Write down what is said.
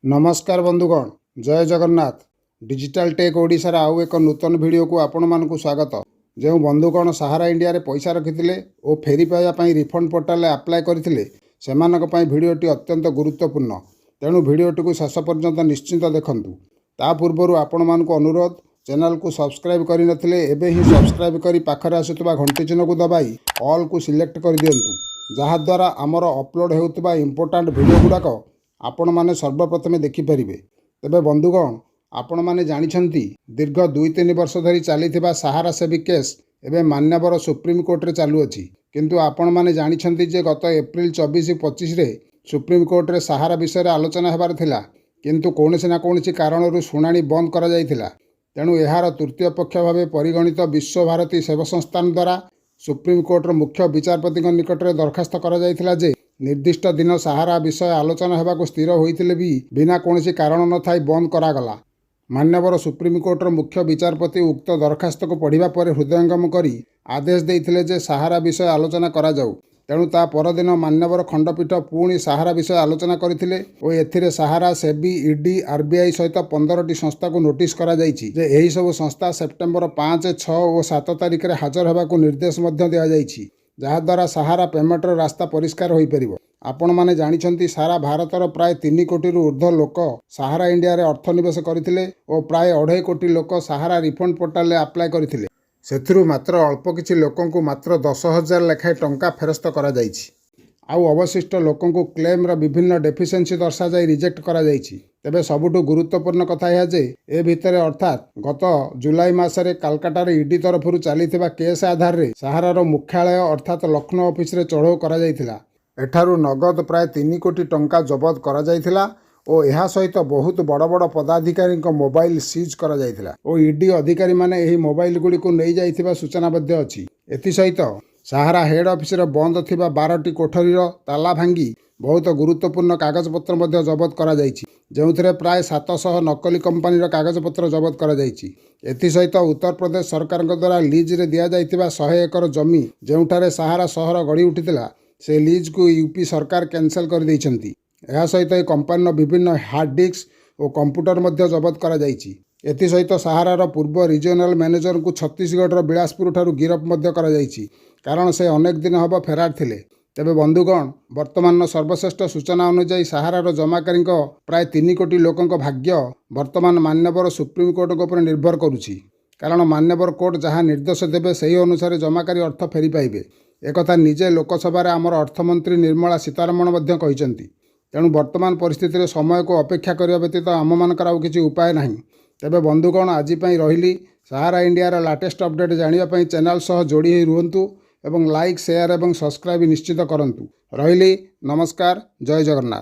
नमस्कार बंधुगण, जय जगन्नाथ। डिजिटल टेक ओडिशार आउ एक नूतन वीडियो को आपण मानकु स्वागत। जो बंधुगण सहारा इंडिया रे पैसा रखिथिले ओ फेरी पाइबा पई रिफंड पोर्टल रे अप्लाई करथिले सेमानक पई वीडियोटी अत्यंत गुरुत्वपूर्ण। तेणु वीडियोटी को शेष पर्यंत निश्चिंत देखंतु। ता पूर्वरु आपण मानकु अनुरोध, चैनल को सब्सक्राइब करि नथिले एबे ही सब्सक्राइब करी पाखरे आसुतबा घंटी चिन्ह को दबाई ऑल को सिलेक्ट कर दियंतु, जहा द्वारा आमर अपलोड हेउतबा इंपोर्टेंट वीडियो गुडाक आपण माने सर्वप्रथमे देखिपारे। तेबे बंधुगण, आपण माने जानिछंती दीर्घ 2-3 वर्ष धरी चलीथिबा सहारा सेवी केस एबे मान्यवर सुप्रीम कोर्ट रे चालू अछि। किंतु आपण माने जानिछंती जे गत एप्रिल 24-25 रे सुप्रीम कोर्ट रे सहारा विषय रे आलोचना हेबार थिला, किंतु कोनोसी ना कोनोसी कारणरू शुणाणी बंद करा जायथिला। तेणु एहार तृतीय पक्ष भावे परिगणित विश्वभारती सेवा संस्थान द्वारा सुप्रीम कोर्टर मुख्य विचारपति निकट में दरखास्त करा जायथिला जे निर्दिष्ट दिन सहारा विषय आलोचना हेबाक स्थिर होइथिले भी बिना कोनोसी कारण न थाई बंद करागला। मान्यवर सुप्रीम कोर्टर मुख्य विचारपति उक्त दरखास्त को पढ़िबा पर हृदयंगम करी आदेश देइथिले जे सहारा विषय आलोचना करा जाऊ। तेणु ता परदिन मान्यवर खंडपीठ पुणी सहारा विषय आलोचना करथिले ओ एथिरे सहारा, सेबी, ईडी, आरबीआई सहित 15टी संस्था को नोटिस करा जायछि जे एही सब संस्था सेप्टेम्बर 5, 6 और 7 तारिख रे हाजर हेबाकू निर्देश मध्य दिया जायछि, जहा द्वारा सहारा पेमेंटर रास्ता परिष्कार होई परिबो। आपण माने जानिछंती सारा भारतर प्राय 3 कोटी रु ऊर्ध्व लोक सहारा इंडिया रे अर्थ निवेश करथिले और प्राय 2.5 कोटी लोक सहारा रिफंड पोर्टल रे अप्लाई करथिले। सेथिरु मात्र अल्प किछि लोकंकु मात्र 10,000 लेखाए टंका फेरस्त करा जायछि। आउ अवशिष्ट लोकंकु क्लेम रा विभिन्न डेफिशिएंसी दर्शा जाई रिजेक्ट करा जायछि। तेबे सबुठु गुरुत्वपूर्ण कथा यह जे ए भितरे अर्थात गत जुलाई मासरे कलकत्ता रे ईडी तरफरु चलीथिबा केस आधार रे सहारार मुख्यालय अर्थात लखनऊ ऑफिस रे चढ़ऊ करा जायथिला। एठारु नगद प्राय 3 कोटी टंका जबत करा जायथिला और यह सहित बहुत बड़ बड़ पदाधिकारी मोबाइल सीज करा जायथिला और ईडी अधिकारी माने एही मोबाइल गुडी को नै जायथिबा सूचना बद्ध अछि। एथि सहित सहारा हेड ऑफिस रे बंद थिबा 12टी कोठरीर ताला भांगी बहुत गुरुत्वपूर्ण कागजपत्र मध्य जबत करा जायछि, जेउथिरे प्राय 700 नकली कंपनीर कागजपत्र जबत करा जायछि। एथि सहित उत्तर प्रदेश सरकार द्वारा लीज रे दिया जायथिबा 100 एकर जमी जेउठारे सहारा शहर गढ़ी उठिथिला से लीज को यूपी सरकार कैंसल कर दैछंती। यह सहित कंपनी विभिन्न हार्ड डिस्क और कंप्यूटर मध्य जबत करा जायछि। एथि सहित सहारार पूर्व रिजनल मैनेजर को छत्तीसगढ़ बिलासपुर ठारू गिरफ मध्य करा जायछि, कारण से अनेक दिन हब फेरार थिले। तेबे बंधुगण, वर्तमान सर्वश्रेष्ठ सूचना अनुसार सहारार जमाकारी प्राय 3 कोटी लोकंक भाग्य वर्तमान मान्यवर सुप्रीम कोर्ट उपर निर्भर करुछि, कारण मान्यवर कोर्ट जहाँ निर्देश देबे सही अनुसार जमाकारी अर्थ फेरी पाइबे। एकथा निजे लोकसभा आमर अर्थमंत्री निर्मला सीतारमण मध्य कहिसंती। तेणु वर्तमान परिस्थिति रे समय को अपेक्षा करने व्यतीत आम मानकर आउ किछि उपाय नाही। तेबे बंधुगण, आज पई रहिली सहारा इंडिया रा लेटेस्ट अपडेट जानिबा पई चैनल सह जोड़ी होई रुहंतु एवं लाइक, शेयर एवं सब्सक्राइब निश्चित करंतु। रहिली, नमस्कार, जय जगन्नाथ।